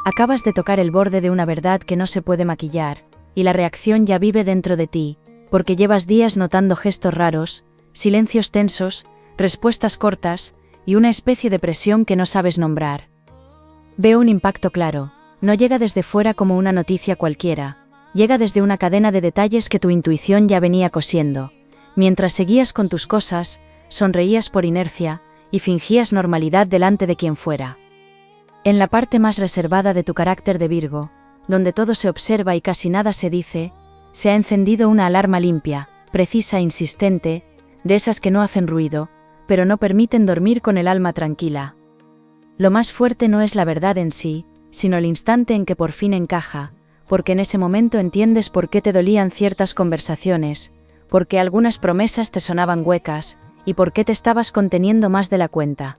Acabas de tocar el borde de una verdad que no se puede maquillar, y la reacción ya vive dentro de ti, porque llevas días notando gestos raros, silencios tensos, respuestas cortas, y una especie de presión que no sabes nombrar. Veo un impacto claro, no llega desde fuera como una noticia cualquiera, llega desde una cadena de detalles que tu intuición ya venía cosiendo. Mientras seguías con tus cosas, sonreías por inercia, y fingías normalidad delante de quien fuera. En la parte más reservada de tu carácter de Virgo, donde todo se observa y casi nada se dice, se ha encendido una alarma limpia, precisa e insistente, de esas que no hacen ruido, pero no permiten dormir con el alma tranquila. Lo más fuerte no es la verdad en sí, sino el instante en que por fin encaja, porque en ese momento entiendes por qué te dolían ciertas conversaciones, por qué algunas promesas te sonaban huecas, y por qué te estabas conteniendo más de la cuenta.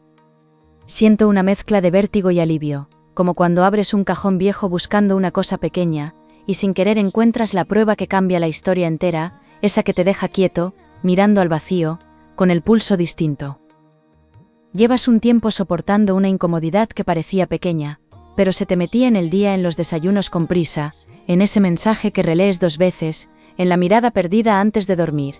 Siento una mezcla de vértigo y alivio, como cuando abres un cajón viejo buscando una cosa pequeña, y sin querer encuentras la prueba que cambia la historia entera, esa que te deja quieto, mirando al vacío, con el pulso distinto. Llevas un tiempo soportando una incomodidad que parecía pequeña, pero se te metía en el día en los desayunos con prisa, en ese mensaje que relees 2 veces, en la mirada perdida antes de dormir.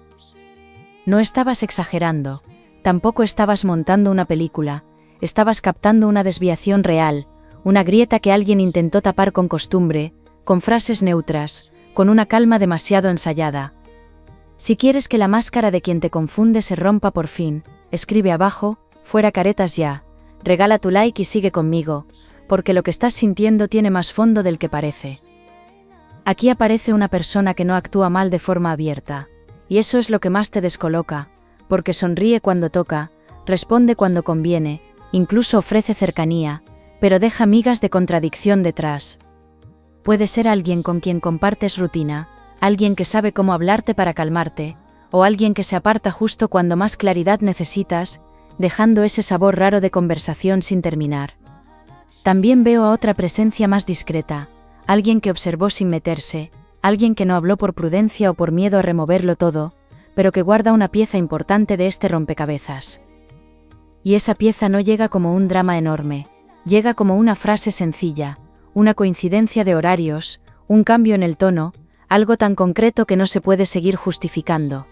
No estabas exagerando, tampoco estabas montando una película, estabas captando una desviación real, una grieta que alguien intentó tapar con costumbre, con frases neutras, con una calma demasiado ensayada. Si quieres que la máscara de quien te confunde se rompa por fin, escribe abajo, fuera caretas ya, regala tu like y sigue conmigo, porque lo que estás sintiendo tiene más fondo del que parece. Aquí aparece una persona que no actúa mal de forma abierta, y eso es lo que más te descoloca, porque sonríe cuando toca, responde cuando conviene, incluso ofrece cercanía, pero deja migas de contradicción detrás. Puede ser alguien con quien compartes rutina, alguien que sabe cómo hablarte para calmarte, o alguien que se aparta justo cuando más claridad necesitas, dejando ese sabor raro de conversación sin terminar. También veo a otra presencia más discreta, alguien que observó sin meterse, alguien que no habló por prudencia o por miedo a removerlo todo, pero que guarda una pieza importante de este rompecabezas. Y esa pieza no llega como un drama enorme, llega como una frase sencilla, una coincidencia de horarios, un cambio en el tono, algo tan concreto que no se puede seguir justificando.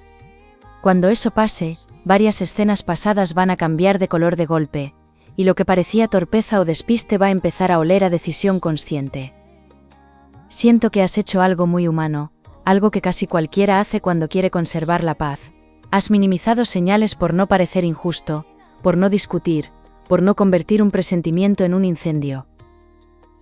Cuando eso pase, varias escenas pasadas van a cambiar de color de golpe, y lo que parecía torpeza o despiste va a empezar a oler a decisión consciente. Siento que has hecho algo muy humano, algo que casi cualquiera hace cuando quiere conservar la paz. Has minimizado señales por no parecer injusto, por no discutir, por no convertir un presentimiento en un incendio.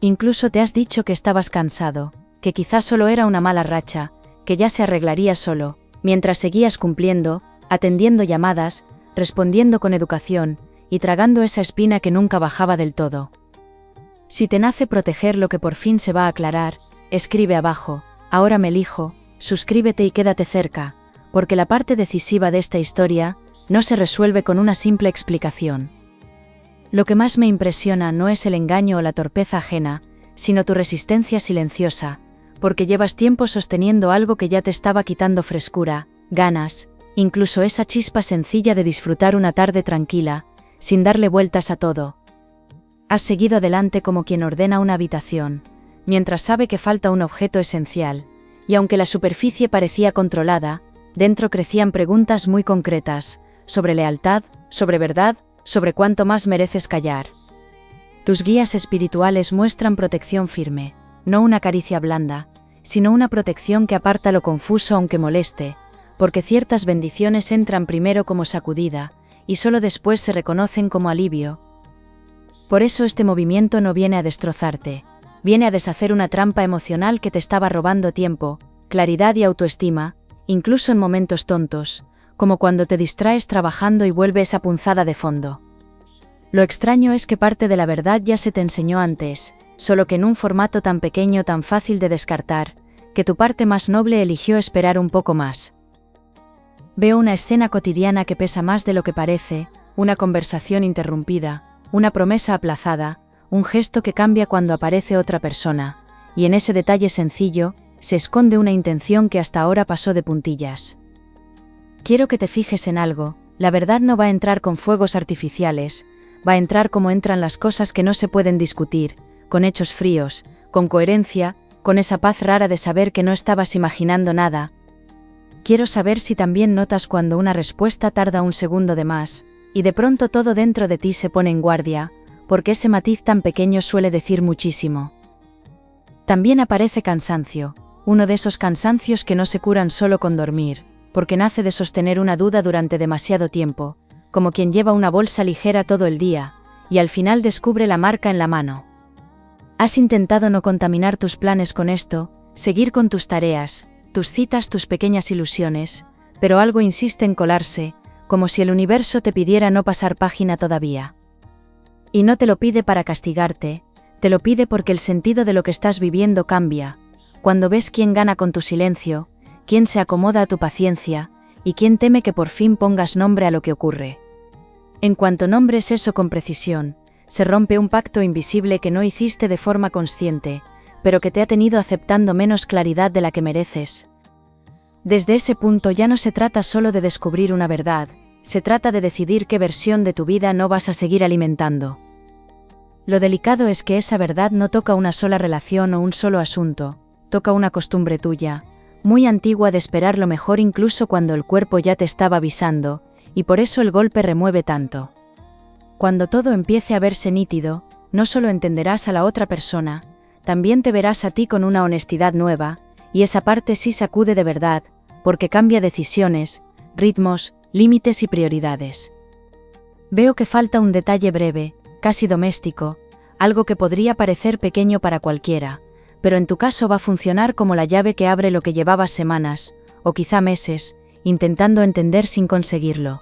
Incluso te has dicho que estabas cansado, que quizás solo era una mala racha, que ya se arreglaría solo, mientras seguías cumpliendo, atendiendo llamadas, respondiendo con educación, y tragando esa espina que nunca bajaba del todo. Si te nace proteger lo que por fin se va a aclarar, escribe abajo, ahora me elijo, suscríbete y quédate cerca, porque la parte decisiva de esta historia no se resuelve con una simple explicación. Lo que más me impresiona no es el engaño o la torpeza ajena, sino tu resistencia silenciosa, porque llevas tiempo sosteniendo algo que ya te estaba quitando frescura, ganas, incluso esa chispa sencilla de disfrutar una tarde tranquila, sin darle vueltas a todo. Has seguido adelante como quien ordena una habitación, mientras sabe que falta un objeto esencial, y aunque la superficie parecía controlada, dentro crecían preguntas muy concretas, sobre lealtad, sobre verdad, sobre cuánto más mereces callar. Tus guías espirituales muestran protección firme, no una caricia blanda, sino una protección que aparta lo confuso aunque moleste, porque ciertas bendiciones entran primero como sacudida, y solo después se reconocen como alivio. Por eso este movimiento no viene a destrozarte, viene a deshacer una trampa emocional que te estaba robando tiempo, claridad y autoestima, incluso en momentos tontos, como cuando te distraes trabajando y vuelve esa punzada de fondo. Lo extraño es que parte de la verdad ya se te enseñó antes, solo que en un formato tan pequeño, tan fácil de descartar, que tu parte más noble eligió esperar un poco más. Veo una escena cotidiana que pesa más de lo que parece, una conversación interrumpida, una promesa aplazada, un gesto que cambia cuando aparece otra persona, y en ese detalle sencillo, se esconde una intención que hasta ahora pasó de puntillas. Quiero que te fijes en algo, la verdad no va a entrar con fuegos artificiales, va a entrar como entran las cosas que no se pueden discutir, con hechos fríos, con coherencia, con esa paz rara de saber que no estabas imaginando nada. Quiero saber si también notas cuando una respuesta tarda un segundo de más, y de pronto todo dentro de ti se pone en guardia, porque ese matiz tan pequeño suele decir muchísimo. También aparece cansancio, uno de esos cansancios que no se curan solo con dormir, porque nace de sostener una duda durante demasiado tiempo, como quien lleva una bolsa ligera todo el día, y al final descubre la marca en la mano. Has intentado no contaminar tus planes con esto, seguir con tus tareas, tus citas, tus pequeñas ilusiones, pero algo insiste en colarse, como si el universo te pidiera no pasar página todavía. Y no te lo pide para castigarte, te lo pide porque el sentido de lo que estás viviendo cambia, cuando ves quién gana con tu silencio, quién se acomoda a tu paciencia, y quién teme que por fin pongas nombre a lo que ocurre. En cuanto nombres eso con precisión, se rompe un pacto invisible que no hiciste de forma consciente, pero que te ha tenido aceptando menos claridad de la que mereces. Desde ese punto ya no se trata solo de descubrir una verdad, se trata de decidir qué versión de tu vida no vas a seguir alimentando. Lo delicado es que esa verdad no toca una sola relación o un solo asunto, toca una costumbre tuya, muy antigua de esperar lo mejor incluso cuando el cuerpo ya te estaba avisando, y por eso el golpe remueve tanto. Cuando todo empiece a verse nítido, no solo entenderás a la otra persona, también te verás a ti con una honestidad nueva, y esa parte sí sacude de verdad, porque cambia decisiones, ritmos, límites y prioridades. Veo que falta un detalle breve, casi doméstico, algo que podría parecer pequeño para cualquiera, pero en tu caso va a funcionar como la llave que abre lo que llevabas semanas, o quizá meses, intentando entender sin conseguirlo.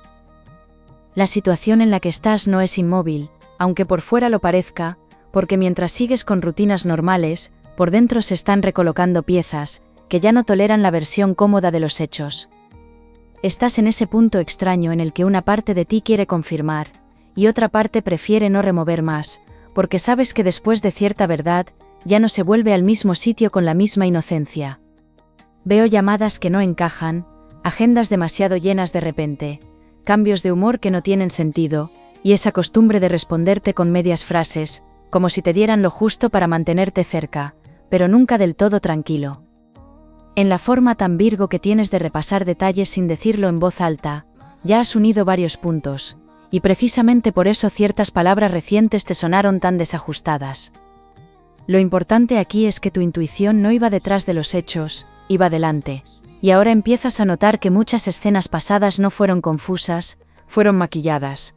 La situación en la que estás no es inmóvil, aunque por fuera lo parezca, porque mientras sigues con rutinas normales, por dentro se están recolocando piezas, que ya no toleran la versión cómoda de los hechos. Estás en ese punto extraño en el que una parte de ti quiere confirmar, y otra parte prefiere no remover más, porque sabes que después de cierta verdad, ya no se vuelve al mismo sitio con la misma inocencia. Veo llamadas que no encajan, agendas demasiado llenas de repente, cambios de humor que no tienen sentido, y esa costumbre de responderte con medias frases, como si te dieran lo justo para mantenerte cerca, pero nunca del todo tranquilo. En la forma tan Virgo que tienes de repasar detalles sin decirlo en voz alta, ya has unido varios puntos, y precisamente por eso ciertas palabras recientes te sonaron tan desajustadas. Lo importante aquí es que tu intuición no iba detrás de los hechos, iba delante, y ahora empiezas a notar que muchas escenas pasadas no fueron confusas, fueron maquilladas.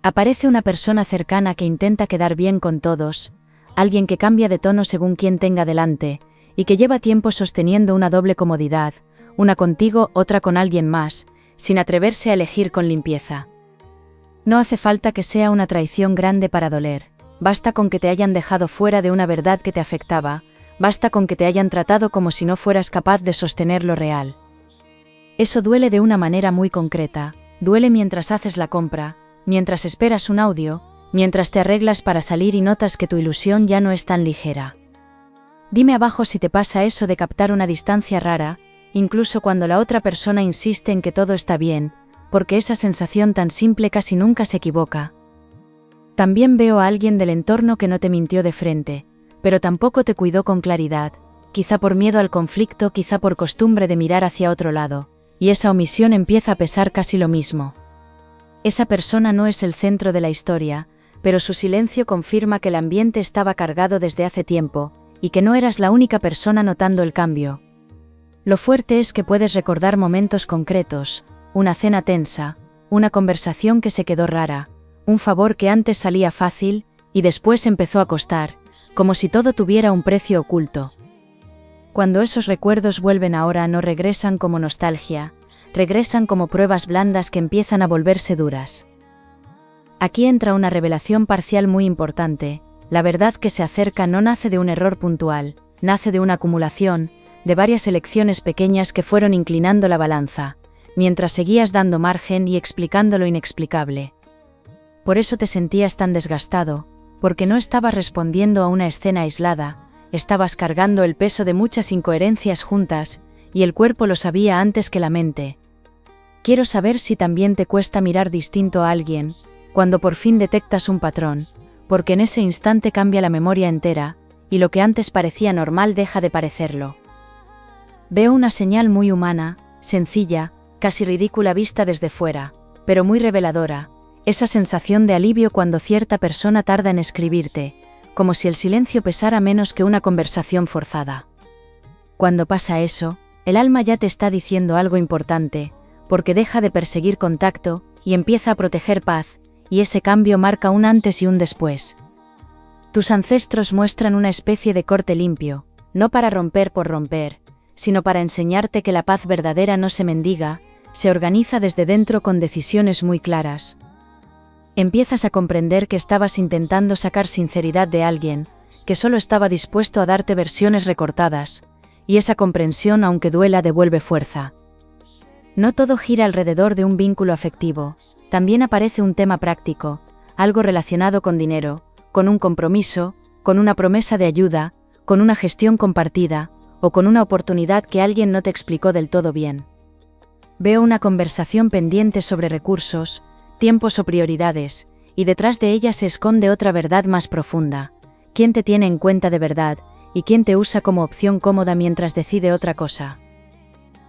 Aparece una persona cercana que intenta quedar bien con todos, alguien que cambia de tono según quien tenga delante, y que lleva tiempo sosteniendo una doble comodidad, una contigo, otra con alguien más, sin atreverse a elegir con limpieza. No hace falta que sea una traición grande para doler, basta con que te hayan dejado fuera de una verdad que te afectaba, basta con que te hayan tratado como si no fueras capaz de sostener lo real. Eso duele de una manera muy concreta, duele mientras haces la compra, mientras esperas un audio, mientras te arreglas para salir y notas que tu ilusión ya no es tan ligera. Dime abajo si te pasa eso de captar una distancia rara, incluso cuando la otra persona insiste en que todo está bien, porque esa sensación tan simple casi nunca se equivoca. También veo a alguien del entorno que no te mintió de frente, pero tampoco te cuidó con claridad, quizá por miedo al conflicto, quizá por costumbre de mirar hacia otro lado, y esa omisión empieza a pesar casi lo mismo. Esa persona no es el centro de la historia, pero su silencio confirma que el ambiente estaba cargado desde hace tiempo, y que no eras la única persona notando el cambio. Lo fuerte es que puedes recordar momentos concretos, una cena tensa, una conversación que se quedó rara, un favor que antes salía fácil, y después empezó a costar, como si todo tuviera un precio oculto. Cuando esos recuerdos vuelven ahora no regresan como nostalgia, regresan como pruebas blandas que empiezan a volverse duras. Aquí entra una revelación parcial muy importante, la verdad que se acerca no nace de un error puntual, nace de una acumulación, de varias elecciones pequeñas que fueron inclinando la balanza, mientras seguías dando margen y explicando lo inexplicable. Por eso te sentías tan desgastado, porque no estabas respondiendo a una escena aislada, estabas cargando el peso de muchas incoherencias juntas, y el cuerpo lo sabía antes que la mente. Quiero saber si también te cuesta mirar distinto a alguien, cuando por fin detectas un patrón, porque en ese instante cambia la memoria entera, y lo que antes parecía normal deja de parecerlo. Veo una señal muy humana, sencilla, casi ridícula vista desde fuera, pero muy reveladora, esa sensación de alivio cuando cierta persona tarda en escribirte, como si el silencio pesara menos que una conversación forzada. Cuando pasa eso, el alma ya te está diciendo algo importante, porque deja de perseguir contacto y empieza a proteger paz, y ese cambio marca un antes y un después. Tus ancestros muestran una especie de corte limpio, no para romper por romper, sino para enseñarte que la paz verdadera no se mendiga, se organiza desde dentro con decisiones muy claras. Empiezas a comprender que estabas intentando sacar sinceridad de alguien, que solo estaba dispuesto a darte versiones recortadas, y esa comprensión, aunque duela, devuelve fuerza. No todo gira alrededor de un vínculo afectivo, también aparece un tema práctico, algo relacionado con dinero, con un compromiso, con una promesa de ayuda, con una gestión compartida, o con una oportunidad que alguien no te explicó del todo bien. Veo una conversación pendiente sobre recursos, tiempos o prioridades, y detrás de ella se esconde otra verdad más profunda. ¿Quién te tiene en cuenta de verdad, y quién te usa como opción cómoda mientras decide otra cosa?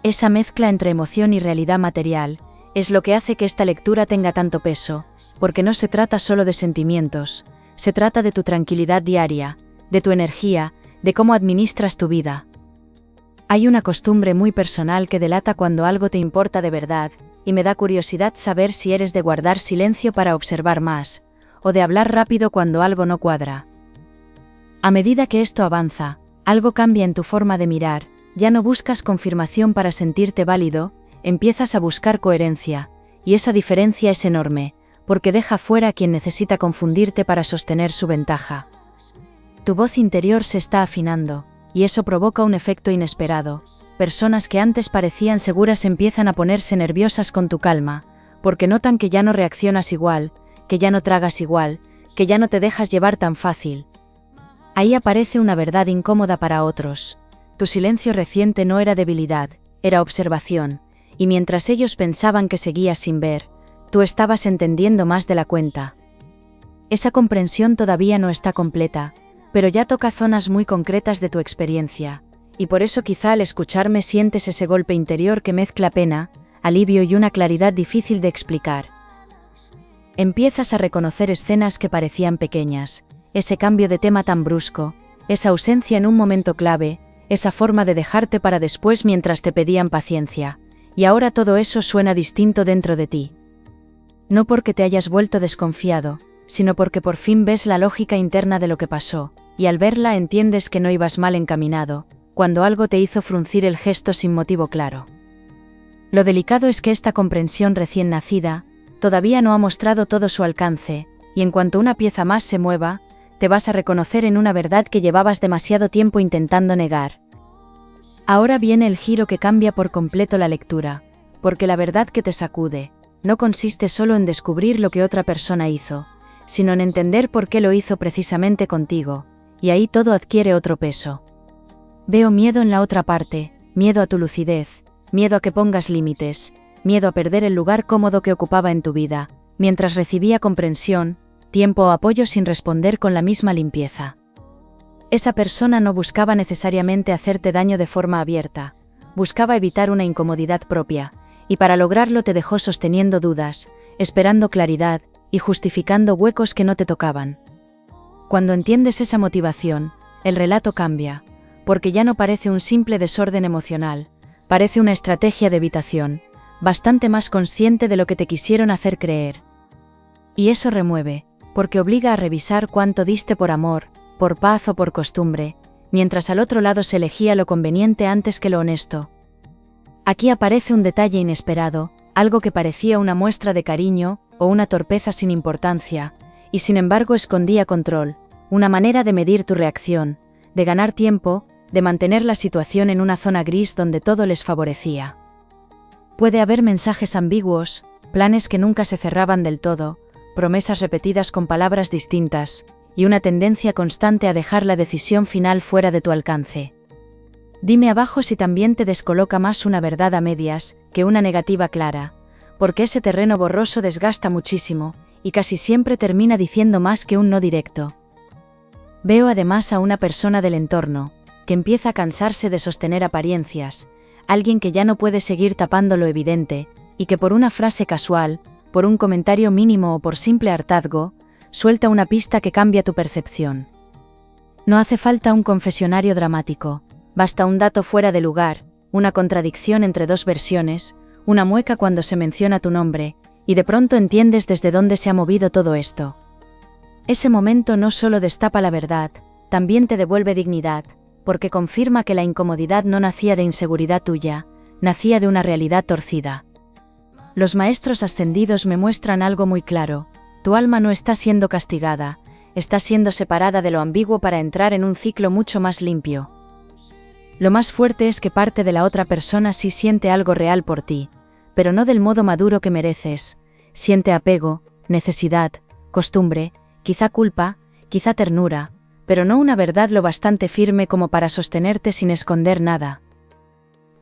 Esa mezcla entre emoción y realidad material es lo que hace que esta lectura tenga tanto peso, porque no se trata solo de sentimientos, se trata de tu tranquilidad diaria, de tu energía, de cómo administras tu vida. Hay una costumbre muy personal que delata cuando algo te importa de verdad, y me da curiosidad saber si eres de guardar silencio para observar más, o de hablar rápido cuando algo no cuadra. A medida que esto avanza, algo cambia en tu forma de mirar, ya no buscas confirmación para sentirte válido, empiezas a buscar coherencia, y esa diferencia es enorme, porque deja fuera a quien necesita confundirte para sostener su ventaja. Tu voz interior se está afinando, y eso provoca un efecto inesperado. Personas que antes parecían seguras empiezan a ponerse nerviosas con tu calma, porque notan que ya no reaccionas igual, que ya no tragas igual, que ya no te dejas llevar tan fácil. Ahí aparece una verdad incómoda para otros. Tu silencio reciente no era debilidad, era observación, y mientras ellos pensaban que seguías sin ver, tú estabas entendiendo más de la cuenta. Esa comprensión todavía no está completa, pero ya toca zonas muy concretas de tu experiencia, y por eso quizá al escucharme sientes ese golpe interior que mezcla pena, alivio y una claridad difícil de explicar. Empiezas a reconocer escenas que parecían pequeñas, ese cambio de tema tan brusco, esa ausencia en un momento clave, esa forma de dejarte para después mientras te pedían paciencia, y ahora todo eso suena distinto dentro de ti. No porque te hayas vuelto desconfiado, sino porque por fin ves la lógica interna de lo que pasó, y al verla entiendes que no ibas mal encaminado, cuando algo te hizo fruncir el gesto sin motivo claro. Lo delicado es que esta comprensión recién nacida, todavía no ha mostrado todo su alcance, y en cuanto una pieza más se mueva, te vas a reconocer en una verdad que llevabas demasiado tiempo intentando negar. Ahora viene el giro que cambia por completo la lectura, porque la verdad que te sacude, no consiste solo en descubrir lo que otra persona hizo, sino en entender por qué lo hizo precisamente contigo, y ahí todo adquiere otro peso. Veo miedo en la otra parte, miedo a tu lucidez, miedo a que pongas límites, miedo a perder el lugar cómodo que ocupaba en tu vida, mientras recibía comprensión, tiempo o apoyo sin responder con la misma limpieza. Esa persona no buscaba necesariamente hacerte daño de forma abierta, buscaba evitar una incomodidad propia, y para lograrlo te dejó sosteniendo dudas, esperando claridad y justificando huecos que no te tocaban. Cuando entiendes esa motivación, el relato cambia, porque ya no parece un simple desorden emocional, parece una estrategia de evitación, bastante más consciente de lo que te quisieron hacer creer. Y eso remueve, porque obliga a revisar cuánto diste por amor, por paz o por costumbre, mientras al otro lado se elegía lo conveniente antes que lo honesto. Aquí aparece un detalle inesperado, algo que parecía una muestra de cariño, o una torpeza sin importancia, y sin embargo escondía control, una manera de medir tu reacción, de ganar tiempo, de mantener la situación en una zona gris donde todo les favorecía. Puede haber mensajes ambiguos, planes que nunca se cerraban del todo, promesas repetidas con palabras distintas, y una tendencia constante a dejar la decisión final fuera de tu alcance. Dime abajo si también te descoloca más una verdad a medias que una negativa clara, porque ese terreno borroso desgasta muchísimo, y casi siempre termina diciendo más que un no directo. Veo además a una persona del entorno, que empieza a cansarse de sostener apariencias, alguien que ya no puede seguir tapando lo evidente, y que por una frase casual, por un comentario mínimo o por simple hartazgo, suelta una pista que cambia tu percepción. No hace falta un confesionario dramático, basta un dato fuera de lugar, una contradicción entre dos versiones, una mueca cuando se menciona tu nombre, y de pronto entiendes desde dónde se ha movido todo esto. Ese momento no solo destapa la verdad, también te devuelve dignidad, porque confirma que la incomodidad no nacía de inseguridad tuya, nacía de una realidad torcida. Los maestros ascendidos me muestran algo muy claro: tu alma no está siendo castigada, está siendo separada de lo ambiguo para entrar en un ciclo mucho más limpio. Lo más fuerte es que parte de la otra persona sí siente algo real por ti, pero no del modo maduro que mereces. Siente apego, necesidad, costumbre, quizá culpa, quizá ternura, pero no una verdad lo bastante firme como para sostenerte sin esconder nada.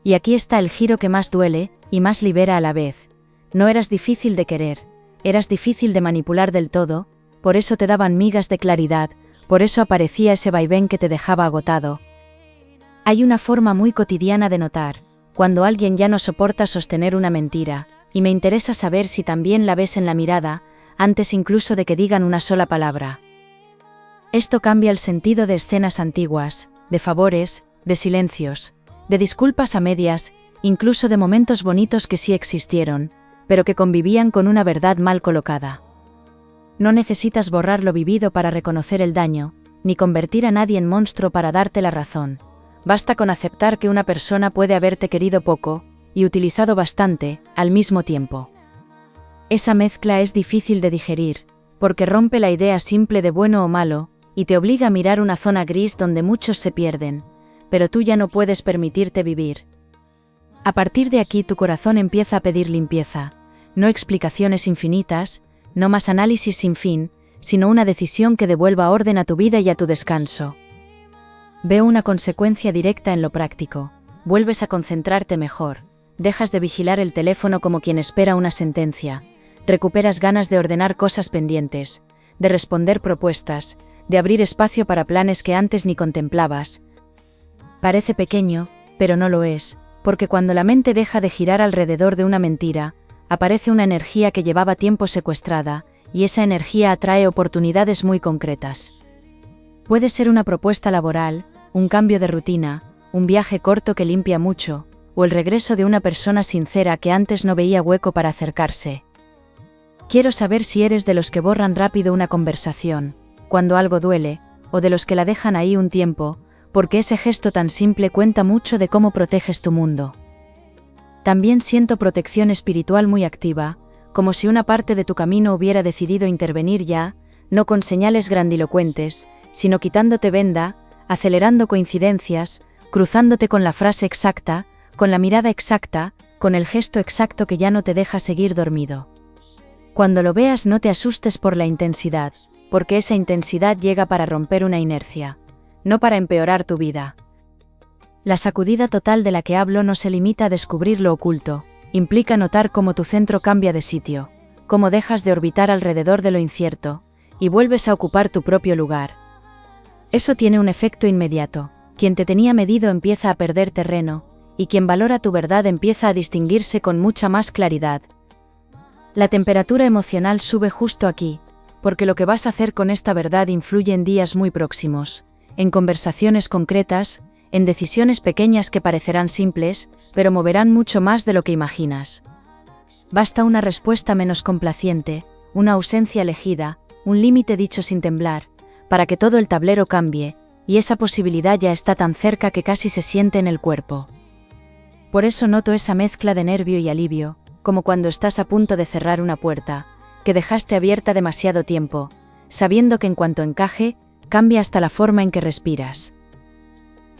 Y aquí está el giro que más duele, y más libera a la vez. No eras difícil de querer, eras difícil de manipular del todo, por eso te daban migas de claridad, por eso aparecía ese vaivén que te dejaba agotado. Hay una forma muy cotidiana de notar, cuando alguien ya no soporta sostener una mentira, y me interesa saber si también la ves en la mirada, antes incluso de que digan una sola palabra. Esto cambia el sentido de escenas antiguas, de favores, de silencios, de disculpas a medias, incluso de momentos bonitos que sí existieron, pero que convivían con una verdad mal colocada. No necesitas borrar lo vivido para reconocer el daño, ni convertir a nadie en monstruo para darte la razón. Basta con aceptar que una persona puede haberte querido poco, y utilizado bastante, al mismo tiempo. Esa mezcla es difícil de digerir, porque rompe la idea simple de bueno o malo, y te obliga a mirar una zona gris donde muchos se pierden, pero tú ya no puedes permitirte vivir. A partir de aquí tu corazón empieza a pedir limpieza, no explicaciones infinitas, no más análisis sin fin, sino una decisión que devuelva orden a tu vida y a tu descanso. Veo una consecuencia directa en lo práctico: vuelves a concentrarte mejor, dejas de vigilar el teléfono como quien espera una sentencia, recuperas ganas de ordenar cosas pendientes, de responder propuestas, de abrir espacio para planes que antes ni contemplabas. Parece pequeño, pero no lo es, porque cuando la mente deja de girar alrededor de una mentira, aparece una energía que llevaba tiempo secuestrada, y esa energía atrae oportunidades muy concretas. Puede ser una propuesta laboral, un cambio de rutina, un viaje corto que limpia mucho, o el regreso de una persona sincera que antes no veía hueco para acercarse. Quiero saber si eres de los que borran rápido una conversación, cuando algo duele, o de los que la dejan ahí un tiempo, porque ese gesto tan simple cuenta mucho de cómo proteges tu mundo. También siento protección espiritual muy activa, como si una parte de tu camino hubiera decidido intervenir ya, no con señales grandilocuentes, sino quitándote venda, acelerando coincidencias, cruzándote con la frase exacta, con la mirada exacta, con el gesto exacto que ya no te deja seguir dormido. Cuando lo veas no te asustes por la intensidad, porque esa intensidad llega para romper una inercia, no para empeorar tu vida. La sacudida total de la que hablo no se limita a descubrir lo oculto, implica notar cómo tu centro cambia de sitio, cómo dejas de orbitar alrededor de lo incierto, y vuelves a ocupar tu propio lugar. Eso tiene un efecto inmediato: quien te tenía medido empieza a perder terreno, y quien valora tu verdad empieza a distinguirse con mucha más claridad. La temperatura emocional sube justo aquí, porque lo que vas a hacer con esta verdad influye en días muy próximos, en conversaciones concretas, en decisiones pequeñas que parecerán simples, pero moverán mucho más de lo que imaginas. Basta una respuesta menos complaciente, una ausencia elegida, un límite dicho sin temblar, para que todo el tablero cambie, y esa posibilidad ya está tan cerca que casi se siente en el cuerpo. Por eso noto esa mezcla de nervio y alivio, como cuando estás a punto de cerrar una puerta, que dejaste abierta demasiado tiempo, sabiendo que en cuanto encaje, cambia hasta la forma en que respiras.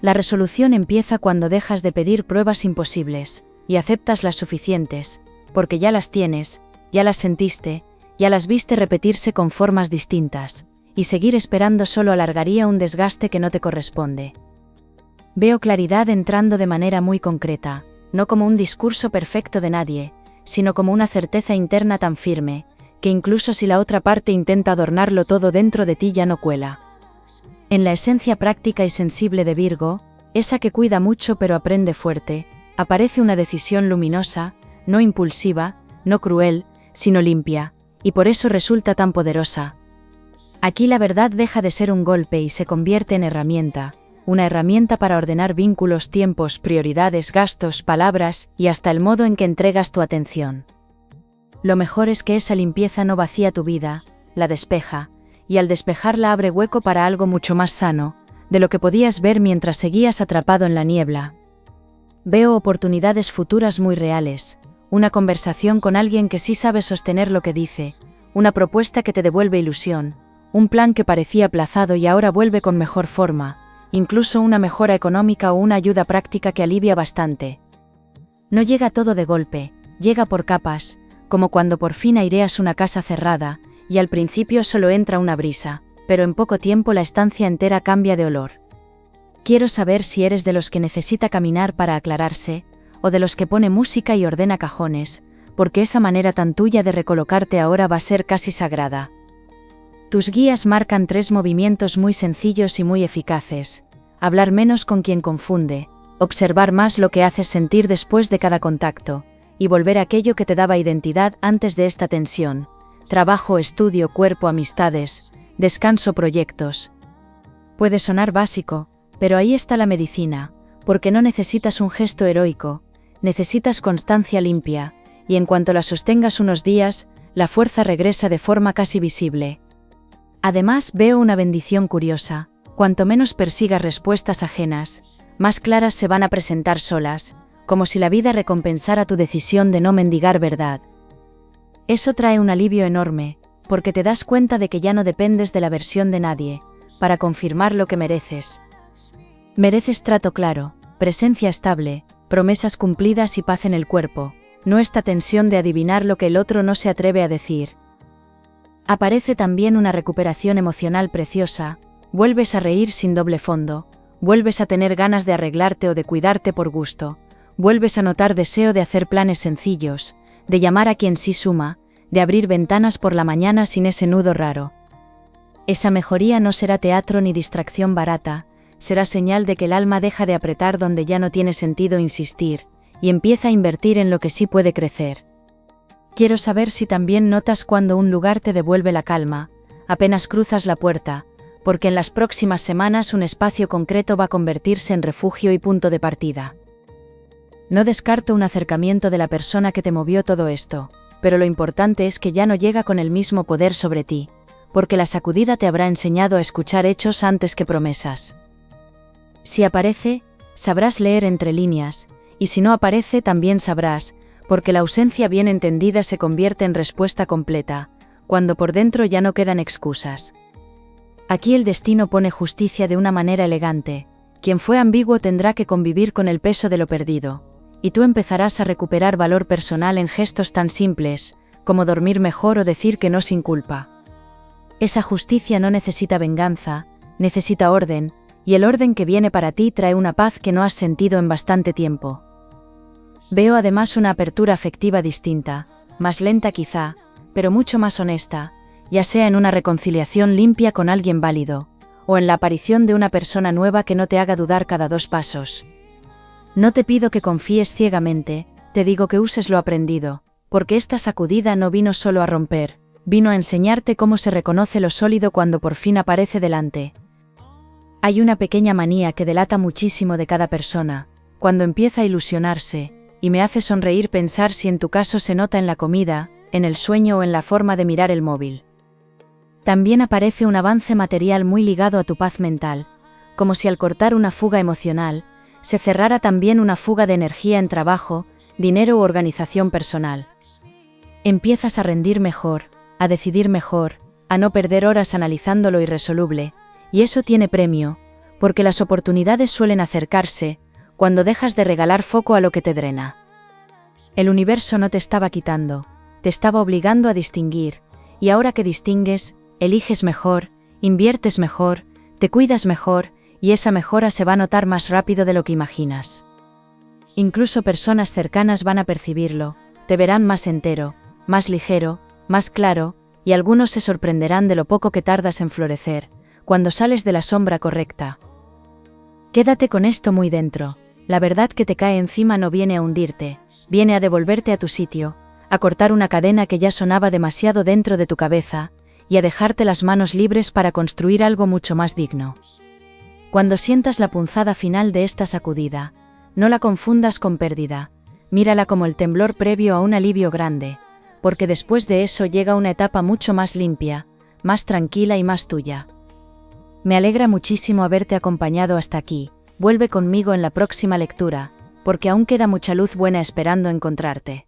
La resolución empieza cuando dejas de pedir pruebas imposibles, y aceptas las suficientes, porque ya las tienes, ya las sentiste, ya las viste repetirse con formas distintas, y seguir esperando solo alargaría un desgaste que no te corresponde. Veo claridad entrando de manera muy concreta, no como un discurso perfecto de nadie, sino como una certeza interna tan firme, que incluso si la otra parte intenta adornarlo todo dentro de ti ya no cuela. En la esencia práctica y sensible de Virgo, esa que cuida mucho pero aprende fuerte, aparece una decisión luminosa, no impulsiva, no cruel, sino limpia, y por eso resulta tan poderosa. Aquí la verdad deja de ser un golpe y se convierte en herramienta, una herramienta para ordenar vínculos, tiempos, prioridades, gastos, palabras y hasta el modo en que entregas tu atención. Lo mejor es que esa limpieza no vacía tu vida, la despeja, y al despejarla abre hueco para algo mucho más sano, de lo que podías ver mientras seguías atrapado en la niebla. Veo oportunidades futuras muy reales, una conversación con alguien que sí sabe sostener lo que dice, una propuesta que te devuelve ilusión, un plan que parecía aplazado y ahora vuelve con mejor forma, incluso una mejora económica o una ayuda práctica que alivia bastante. No llega todo de golpe, llega por capas, como cuando por fin aireas una casa cerrada, y al principio solo entra una brisa, pero en poco tiempo la estancia entera cambia de olor. Quiero saber si eres de los que necesita caminar para aclararse, o de los que pone música y ordena cajones, porque esa manera tan tuya de recolocarte ahora va a ser casi sagrada. Tus guías marcan 3 movimientos muy sencillos y muy eficaces: hablar menos con quien confunde, observar más lo que haces sentir después de cada contacto, y volver a aquello que te daba identidad antes de esta tensión: trabajo, estudio, cuerpo, amistades, descanso, proyectos. Puede sonar básico, pero ahí está la medicina, porque no necesitas un gesto heroico, necesitas constancia limpia, y en cuanto la sostengas unos días, la fuerza regresa de forma casi visible. Además, veo una bendición curiosa: cuanto menos persigas respuestas ajenas, más claras se van a presentar solas, como si la vida recompensara tu decisión de no mendigar verdad. Eso trae un alivio enorme, porque te das cuenta de que ya no dependes de la versión de nadie, para confirmar lo que mereces. Mereces trato claro, presencia estable, promesas cumplidas y paz en el cuerpo, no esta tensión de adivinar lo que el otro no se atreve a decir. Aparece también una recuperación emocional preciosa: vuelves a reír sin doble fondo, vuelves a tener ganas de arreglarte o de cuidarte por gusto, vuelves a notar deseo de hacer planes sencillos, de llamar a quien sí suma, de abrir ventanas por la mañana sin ese nudo raro. Esa mejoría no será teatro ni distracción barata, será señal de que el alma deja de apretar donde ya no tiene sentido insistir, y empieza a invertir en lo que sí puede crecer. Quiero saber si también notas cuando un lugar te devuelve la calma, apenas cruzas la puerta, porque en las próximas semanas un espacio concreto va a convertirse en refugio y punto de partida. No descarto un acercamiento de la persona que te movió todo esto, pero lo importante es que ya no llega con el mismo poder sobre ti, porque la sacudida te habrá enseñado a escuchar hechos antes que promesas. Si aparece, sabrás leer entre líneas, y si no aparece también sabrás, porque la ausencia bien entendida se convierte en respuesta completa, cuando por dentro ya no quedan excusas. Aquí el destino pone justicia de una manera elegante: quien fue ambiguo tendrá que convivir con el peso de lo perdido, y tú empezarás a recuperar valor personal en gestos tan simples, como dormir mejor o decir que no sin culpa. Esa justicia no necesita venganza, necesita orden, y el orden que viene para ti trae una paz que no has sentido en bastante tiempo. Veo además una apertura afectiva distinta, más lenta quizá, pero mucho más honesta, ya sea en una reconciliación limpia con alguien válido, o en la aparición de una persona nueva que no te haga dudar cada 2 pasos. No te pido que confíes ciegamente, te digo que uses lo aprendido, porque esta sacudida no vino solo a romper, vino a enseñarte cómo se reconoce lo sólido cuando por fin aparece delante. Hay una pequeña manía que delata muchísimo de cada persona, cuando empieza a ilusionarse, y me hace sonreír pensar si en tu caso se nota en la comida, en el sueño o en la forma de mirar el móvil. También aparece un avance material muy ligado a tu paz mental, como si al cortar una fuga emocional, se cerrara también una fuga de energía en trabajo, dinero u organización personal. Empiezas a rendir mejor, a decidir mejor, a no perder horas analizando lo irresoluble, y eso tiene premio, porque las oportunidades suelen acercarse, cuando dejas de regalar foco a lo que te drena. El universo no te estaba quitando, te estaba obligando a distinguir, y ahora que distingues, eliges mejor, inviertes mejor, te cuidas mejor, y esa mejora se va a notar más rápido de lo que imaginas. Incluso personas cercanas van a percibirlo, te verán más entero, más ligero, más claro, y algunos se sorprenderán de lo poco que tardas en florecer, cuando sales de la sombra correcta. Quédate con esto muy dentro, la verdad que te cae encima no viene a hundirte, viene a devolverte a tu sitio, a cortar una cadena que ya sonaba demasiado dentro de tu cabeza, y a dejarte las manos libres para construir algo mucho más digno. Cuando sientas la punzada final de esta sacudida, no la confundas con pérdida, mírala como el temblor previo a un alivio grande, porque después de eso llega una etapa mucho más limpia, más tranquila y más tuya. Me alegra muchísimo haberte acompañado hasta aquí, vuelve conmigo en la próxima lectura, porque aún queda mucha luz buena esperando encontrarte.